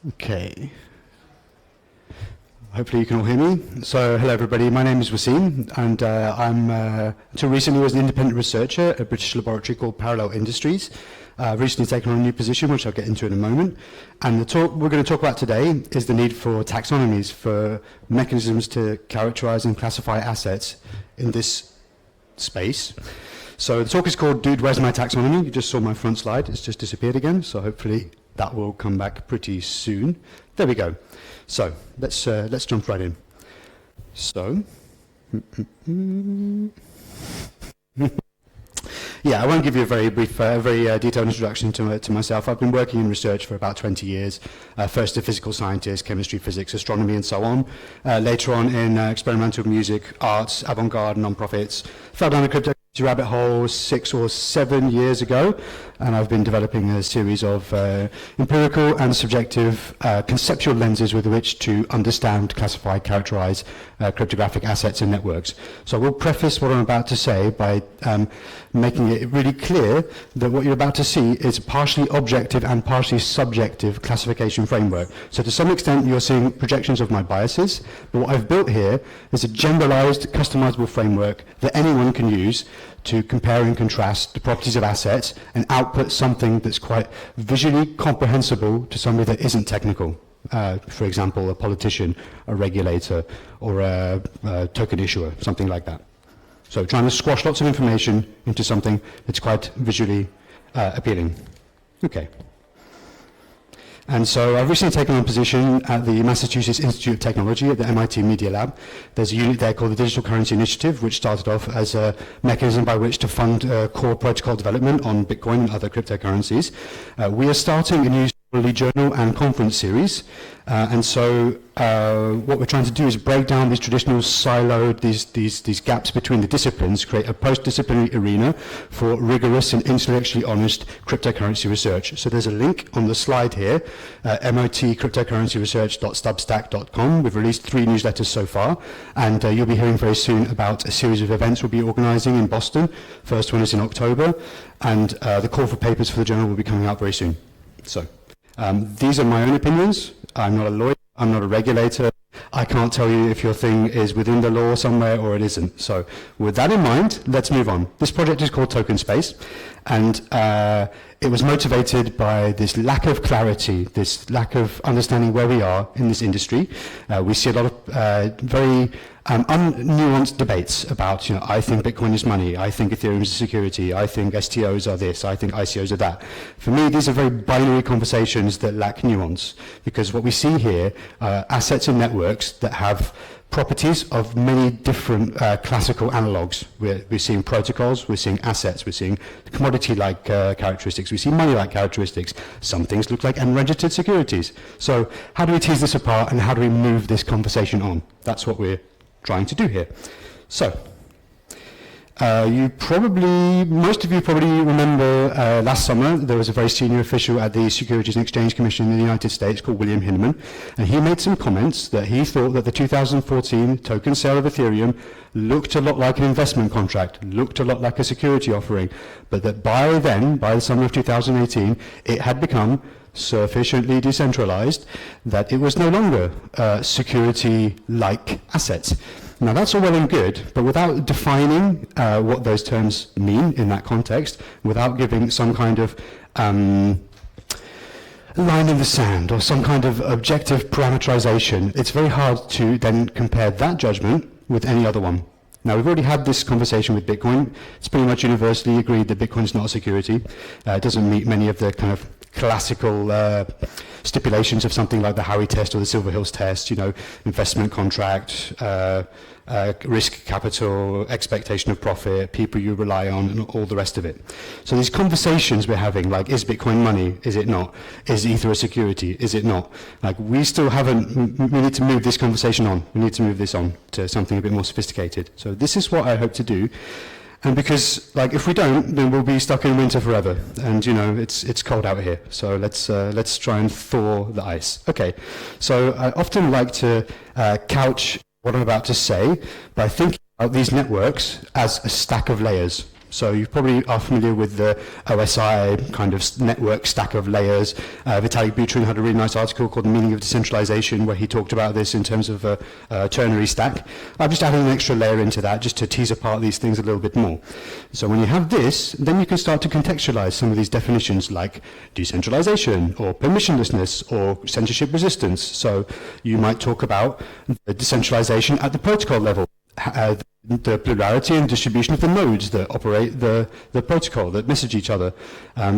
Okay. Hopefully you can all hear me. So, hello everybody, my name is Wasim, and until recently was an independent researcher at a British laboratory called Parallel Industries. I've recently taken on a new position, which I'll get into in a moment. And the talk we're going to talk about today is the need for taxonomies, for mechanisms to characterize and classify assets in this space. So the talk is called Dude, Where's My Taxonomy? You just saw my front slide, it's just disappeared again, so hopefully that will come back pretty soon. There we go. So let's jump right in. So, yeah, I won't give you a very brief, very detailed introduction to myself. I've been working in research for about 20 years, first as a physical scientist, chemistry, physics, astronomy, and so on. Later on in experimental music, arts, avant-garde, non-profits. Fell down a cryptocurrency rabbit hole 6 or 7 years ago, and I've been developing a series of empirical and subjective conceptual lenses with which to understand, classify, characterize cryptographic assets and networks. So I will preface what I'm about to say by making it really clear that what you're about to see is a partially objective and partially subjective classification framework. So to some extent you're seeing projections of my biases, but what I've built here is a generalized, customizable framework that anyone can use to compare and contrast the properties of assets and output something that's quite visually comprehensible to somebody that isn't technical. For example, a politician, a regulator, or a token issuer, something like that. So trying to squash lots of information into something that's quite visually appealing. Okay. And so I've recently taken on a position at the Massachusetts Institute of Technology at the MIT Media Lab. There's a unit there called the Digital Currency Initiative, which started off as a mechanism by which to fund core protocol development on Bitcoin and other cryptocurrencies. We are starting a new scholarly journal and conference series. And so what we're trying to do is break down these traditional siloed, these gaps between the disciplines, create a post-disciplinary arena for rigorous and intellectually honest cryptocurrency research. So there's a link on the slide here, motcryptocurrencyresearch.substack.com. We've released 3 newsletters so far, and you'll be hearing very soon about a series of events we'll be organizing in Boston. First one is in October, and the call for papers for the journal will be coming out very soon. So these are my own opinions. I'm not a lawyer, I'm not a regulator. I can't tell you if your thing is within the law somewhere or it isn't. So with that in mind, let's move on. This project is called TokenSpace, and it was motivated by this lack of clarity, this lack of understanding where we are in this industry. We see a lot of very unnuanced debates about, I think Bitcoin is money, I think Ethereum is a security, I think STOs are this, I think ICOs are that. For me, these are very binary conversations that lack nuance, because what we see here are assets and networks that have properties of many different classical analogs. We're seeing protocols, we're seeing assets, we're seeing commodity-like characteristics, we see money-like characteristics. Some things look like unregistered securities. So how do we tease this apart, and how do we move this conversation on? That's what we're trying to do here. So most of you probably remember last summer there was a very senior official at the Securities and Exchange Commission in the United States called William Hinneman, and he made some comments that he thought that the 2014 token sale of Ethereum looked a lot like an investment contract, looked a lot like a security offering, but that by then, by the summer of 2018, it had become sufficiently decentralized that it was no longer security-like assets. Now that's all well and good, but without defining what those terms mean in that context, without giving some kind of line in the sand or some kind of objective parameterization, it's very hard to then compare that judgment with any other one. Now, we've already had this conversation with Bitcoin. It's pretty much universally agreed that Bitcoin is not a security. It doesn't meet many of the kind of classical stipulations of something like the Howey test or the Silver Hills test, investment contract, risk capital, expectation of profit, people you rely on, and all the rest of it. So these conversations we're having, like, is Bitcoin money? Is it not? Is Ether a security? Is it not? Like, we still haven't, we need to move this conversation on. We need to move this on to something a bit more sophisticated. So this is what I hope to do. And because, if we don't, then we'll be stuck in winter forever. And, it's cold out here. So let's try and thaw the ice. Okay. So I often like to couch what I'm about to say by thinking about these networks as a stack of layers. So you probably are familiar with the OSI kind of network stack of layers. Vitalik Buterin had a really nice article called The Meaning of Decentralization, where he talked about this in terms of a ternary stack. I've just added an extra layer into that just to tease apart these things a little bit more. So when you have this, then you can start to contextualize some of these definitions like decentralization or permissionlessness or censorship resistance. So you might talk about the decentralization at the protocol level, the plurality and distribution of the nodes that operate the protocol, that message each other.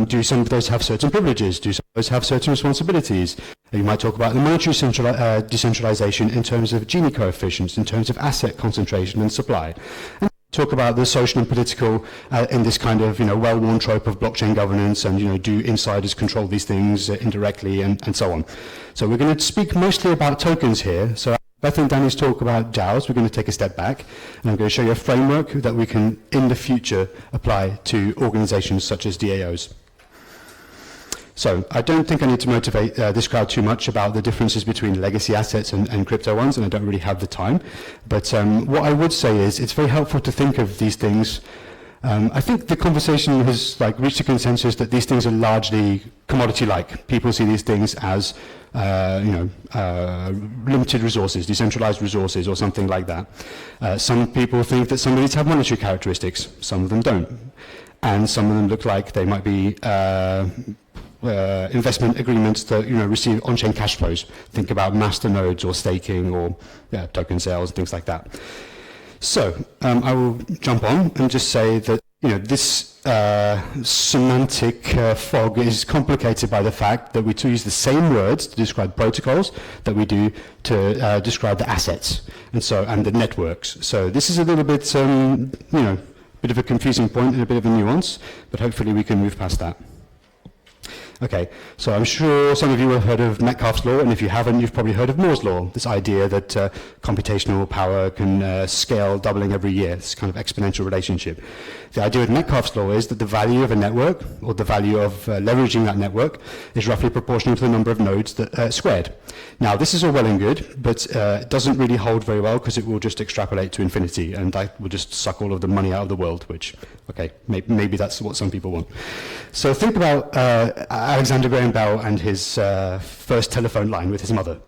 Do some of those have certain privileges? Do some of those have certain responsibilities? You might talk about the monetary decentralization in terms of Gini coefficients, in terms of asset concentration and supply. And talk about the social and political in this kind of well-worn trope of blockchain governance, and do insiders control these things indirectly, and so on. So we're going to speak mostly about tokens here. So Beth and Danny's talk about DAOs, we're going to take a step back, and I'm going to show you a framework that we can, in the future, apply to organizations such as DAOs. So I don't think I need to motivate this crowd too much about the differences between legacy assets and crypto ones, and I don't really have the time. But what I would say is it's very helpful to think of these things. I think the conversation has reached a consensus that these things are largely commodity-like. People see these things as limited resources, decentralized resources, or something like that. Some people think that some of these have monetary characteristics. Some of them don't. And some of them look like they might be investment agreements that receive on-chain cash flows. Think about masternodes or staking or token sales, things like that. So I will jump on and just say that this semantic fog is complicated by the fact that we use the same words to describe protocols that we do to describe the assets and the networks. So this is a little bit bit of a confusing point and a bit of a nuance, but hopefully we can move past that. Okay, so I'm sure some of you have heard of Metcalfe's law, and if you haven't, you've probably heard of Moore's law, this idea that computational power can scale, doubling every year, this kind of exponential relationship. The idea with Metcalfe's law is that the value of a network, or the value of leveraging that network, is roughly proportional to the number of nodes that squared. Now, this is all well and good, but it doesn't really hold very well because it will just extrapolate to infinity, and that will just suck all of the money out of the world, which, okay, maybe that's what some people want. So think about Alexander Graham Bell and his first telephone line with his mother.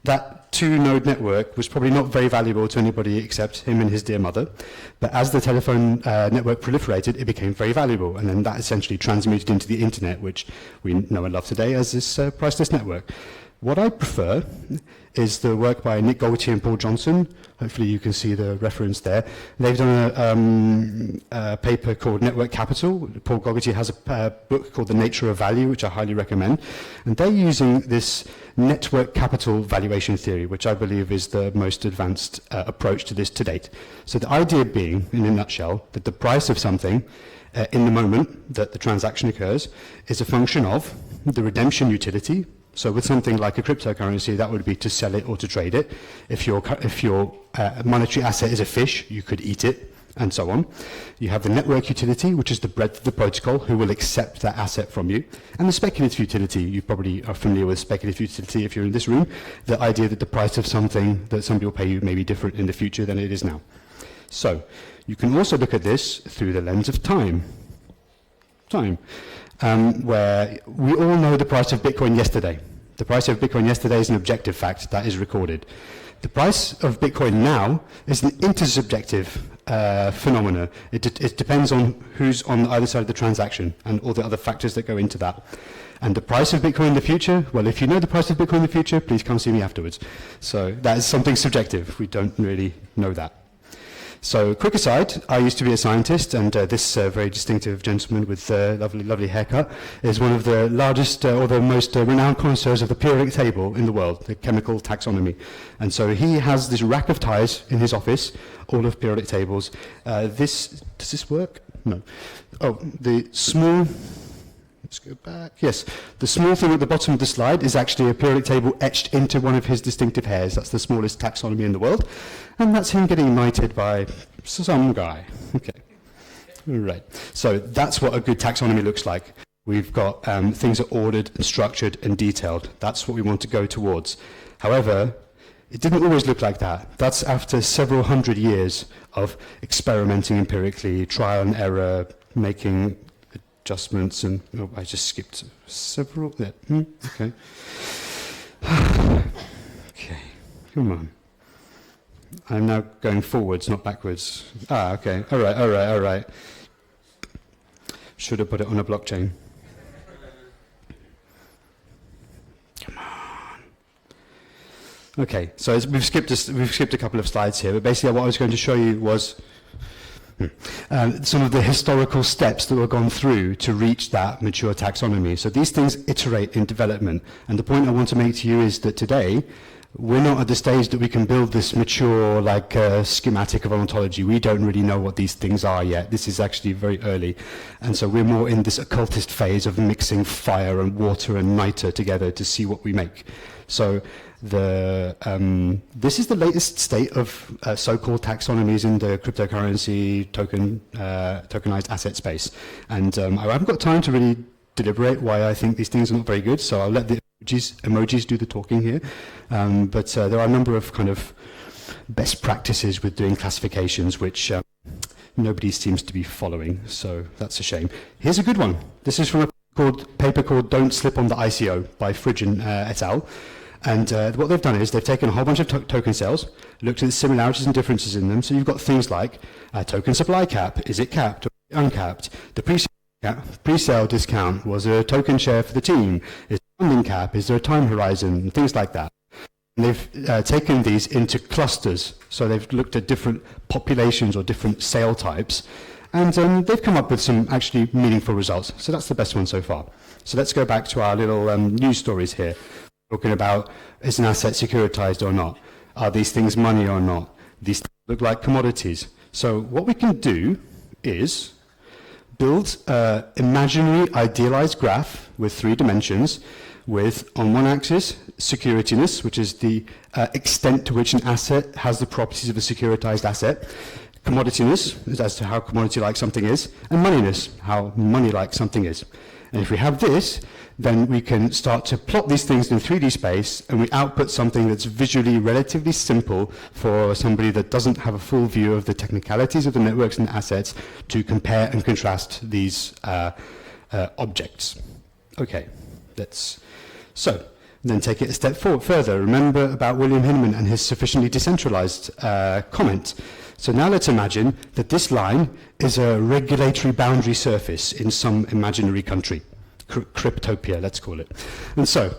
That two-node network was probably not very valuable to anybody except him and his dear mother. But as the telephone network proliferated, it became very valuable. And then that essentially transmuted into the internet, which we know and love today as this priceless network. What I prefer is the work by Nick Golgaty and Paul Johnson. Hopefully you can see the reference there. They've done a paper called Network Capital. Paul Golgaty has a book called The Nature of Value, which I highly recommend. And they're using this network capital valuation theory, which I believe is the most advanced approach to this to date. So the idea being, in a nutshell, that the price of something in the moment that the transaction occurs is a function of the redemption utility. So with something like a cryptocurrency, that would be to sell it or to trade it. If your monetary asset is a fish, you could eat it, and so on. You have the network utility, which is the breadth of the protocol, who will accept that asset from you. And the speculative utility, you probably are familiar with speculative utility if you're in this room, the idea that the price of something that somebody will pay you may be different in the future than it is now. So you can also look at this through the lens of time. Where we all know the price of Bitcoin yesterday. The price of Bitcoin yesterday is an objective fact that is recorded. The price of Bitcoin now is an intersubjective phenomena. It depends on who's on either side of the transaction and all the other factors that go into that. And the price of Bitcoin in the future, well, if you know the price of Bitcoin in the future, please come see me afterwards. So that is something subjective. We don't really know that. So, quick aside, I used to be a scientist, and this very distinctive gentleman with a lovely haircut is one of the largest or the most renowned connoisseurs of the periodic table in the world, the chemical taxonomy. And so he has this rack of ties in his office, all of periodic tables. Does this work? No. Oh, the small... Let's go back. Yes, the small thing at the bottom of the slide is actually a periodic table etched into one of his distinctive hairs. That's the smallest taxonomy in the world. And that's him getting knighted by some guy. Okay. Right. So that's what a good taxonomy looks like. We've got things are ordered and structured and detailed. That's what we want to go towards. However, It didn't always look like that. That's after several hundred years of experimenting empirically, trial and error, making adjustments, and oh, I just skipped several. Yeah. Okay. Okay. Come on. I'm now going forwards, not backwards. Okay. All right. Should have put it on a blockchain. Come on. Okay, so we've skipped a couple of slides here, but basically what I was going to show you was some of the historical steps that were gone through to reach that mature taxonomy. So these things iterate in development, and the point I want to make to you is that today we're not at the stage that we can build this mature schematic of ontology. We don't really know what these things are yet. This is actually very early, and so we're more in this occultist phase of mixing fire and water and niter together to see what we make. So this is the latest state of so-called taxonomies in the cryptocurrency tokenized asset space, and I haven't got time to really deliberate why I think these things are not very good, so I'll let the emojis do the talking here. But there are a number of kind of best practices with doing classifications which nobody seems to be following, so that's a shame. Here's a good one. This is from a paper called Don't Slip on the ICO by Fridgen et al. And what they've done is they've taken a whole bunch of token sales, looked at the similarities and differences in them. So you've got things like token supply cap, is it capped or uncapped? The pre-sale discount, was there a token share for the team? Is there a funding cap? Is there a time horizon? Things like that. And they've taken these into clusters. So they've looked at different populations or different sale types. And they've come up with some actually meaningful results. So that's the best one so far. So let's go back to our little news stories here. Talking about, is an asset securitized or not? Are these things money or not? These things look like commodities. So what we can do is build an imaginary idealized graph with 3 dimensions with, on one axis, securityness, which is the extent to which an asset has the properties of a securitized asset. Commodityness is as to how commodity-like something is, and moneyness, how money-like something is. And if we have this, then we can start to plot these things in 3D space, and we output something that's visually relatively simple for somebody that doesn't have a full view of the technicalities of the networks and assets to compare and contrast these objects. Okay, so then take it a step further. Remember about William Hinman and his sufficiently decentralized comment. So now let's imagine that this line is a regulatory boundary surface in some imaginary country. Cryptopia, let's call it. And so,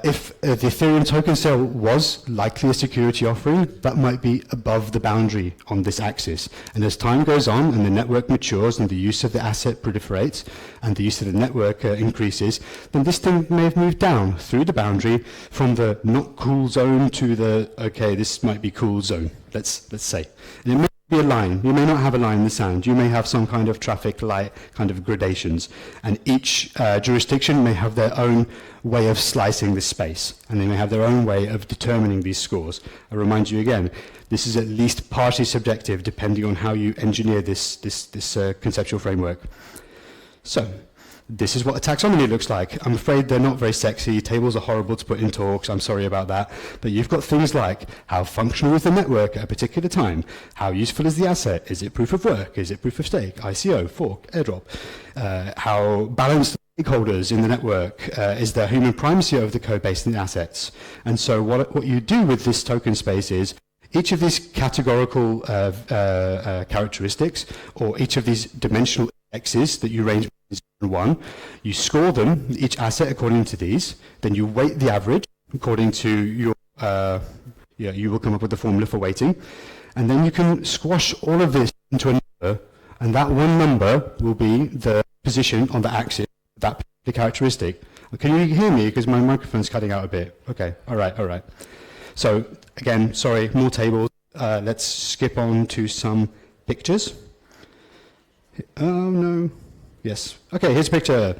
if the Ethereum token sale was likely a security offering, that might be above the boundary on this axis. And as time goes on and the network matures and the use of the asset proliferates and the use of the network increases, then this thing may have moved down through the boundary from the not cool zone to the, okay, this might be cool zone, let's say. And it may be a line. You may not have a line in the sand. You may have some kind of traffic light kind of gradations, and each jurisdiction may have their own way of slicing this space, and they may have their own way of determining these scores. I remind you again, this is at least partly subjective depending on how you engineer this conceptual framework. So this is what a taxonomy looks like. I'm afraid they're not very sexy. Tables are horrible to put in talks. I'm sorry about that. But you've got things like how functional is the network at a particular time? How useful is the asset? Is it proof of work? Is it proof of stake? ICO, fork, airdrop? How balanced stakeholders in the network? Is there human primacy over the code base and the assets? And so what you do with this token space is each of these categorical characteristics, or each of these dimensional indexes that you range between 1, you score them, each asset according to these, then you weight the average according to your, you will come up with the formula for weighting, and then you can squash all of this into a number, and that one number will be the position on the axis of that particular characteristic. Can you hear me? Because my microphone's cutting out a bit. Okay, all right. So, again, sorry, more tables. Let's skip on to some pictures. Oh, no. Yes. Okay, here's a picture.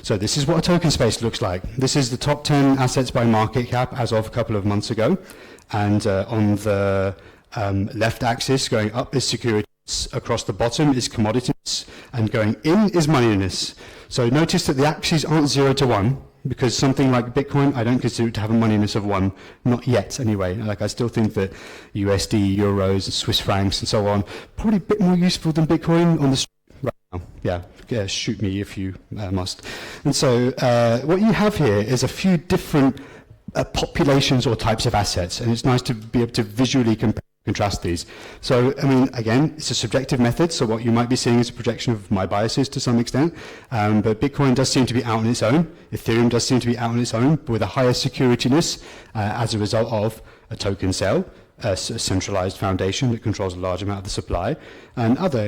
So this is what a token space looks like. This is the top 10 assets by market cap as of a couple of months ago. And on the left axis, going up is securities. Across the bottom is commodities. And going in is moneyness. So notice that the axes aren't 0 to 1. because something like Bitcoin, I don't consider it to have a moneyness of 1, not yet anyway. Like, I still think that USD, euros, Swiss francs, and so on, probably a bit more useful than Bitcoin on the street right now. Yeah, shoot me if you must. And so what you have here is a few different populations or types of assets, and it's nice to be able to visually contrast these. So, I mean, again, it's a subjective method, so what you might be seeing is a projection of my biases to some extent, but Bitcoin does seem to be out on its own. Ethereum does seem to be out on its own, but with a higher securityness as a result of a token cell, a centralized foundation that controls a large amount of the supply, and other,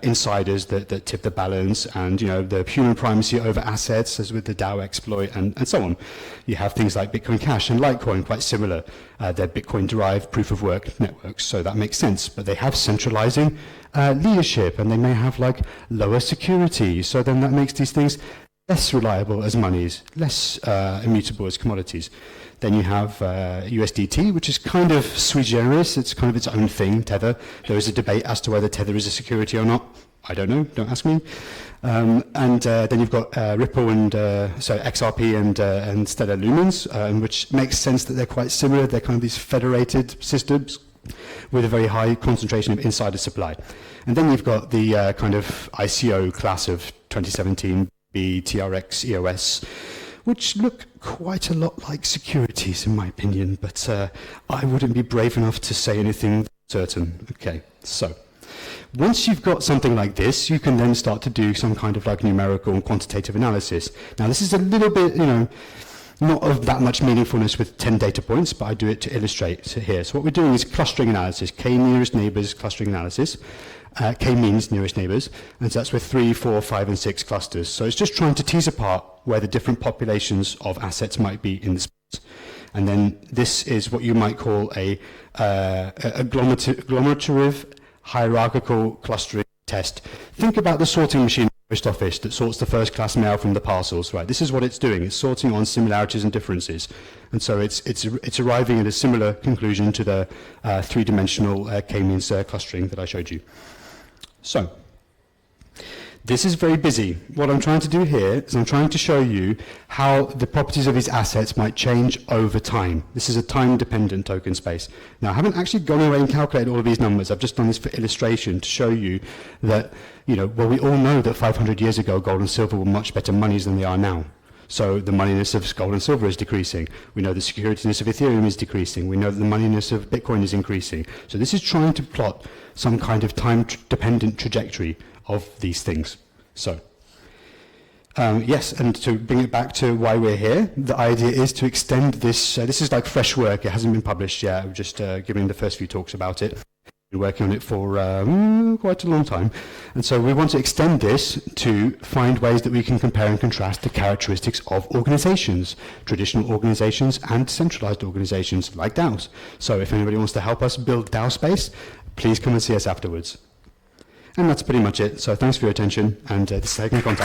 insiders that tip the balance, and, the human primacy over assets, as with the DAO exploit, and so on. You have things like Bitcoin Cash and Litecoin, quite similar. They're Bitcoin-derived proof-of-work networks, so that makes sense. But they have centralizing leadership, and they may have, lower security. So then that makes these things less reliable as monies, less immutable as commodities. Then you have USDT, which is kind of sui generis. It's kind of its own thing, Tether. There is a debate as to whether Tether is a security or not. I don't know, don't ask me. And then you've got Ripple and XRP and Stellar Lumens, which makes sense that they're quite similar. They're kind of these federated systems with a very high concentration of insider supply. And then you've got the kind of ICO class of 2017, TRX, EOS, which look quite a lot like securities in my opinion, but I wouldn't be brave enough to say anything certain. Okay, so once you've got something like this, you can then start to do some kind of numerical and quantitative analysis. Now this is a little bit, not of that much meaningfulness with 10 data points, but I do it to illustrate here. So what we're doing is clustering analysis, k nearest neighbors clustering analysis. K means nearest neighbors, and so that's with 3, 4, 5, and 6 clusters. So it's just trying to tease apart where the different populations of assets might be in the space. And then this is what you might call a agglomerative hierarchical clustering test. Think about the sorting machine in the post office that sorts the first class mail from the parcels, right? This is what it's doing. It's sorting on similarities and differences. And so it's arriving at a similar conclusion to the three-dimensional k-means clustering that I showed you. So, this is very busy. What I'm trying to do here is I'm trying to show you how the properties of these assets might change over time. This is a time-dependent token space. Now, I haven't actually gone away and calculated all of these numbers. I've just done this for illustration to show you that, well, we all know that 500 years ago, gold and silver were much better monies than they are now. So the moneyness of gold and silver is decreasing. We know the securityness of Ethereum is decreasing. We know that the moneyness of Bitcoin is increasing. So this is trying to plot some kind of time-dependent trajectory of these things. So, yes, and to bring it back to why we're here, the idea is to extend this. This is like fresh work. It hasn't been published yet. I've just given the first few talks about it. Been working on it for quite a long time. And so we want to extend this to find ways that we can compare and contrast the characteristics of organizations, traditional organizations and centralized organizations like DAOs. So if anybody wants to help us build DAO space, please come and see us afterwards. And that's pretty much it. So thanks for your attention, and this is how you can contact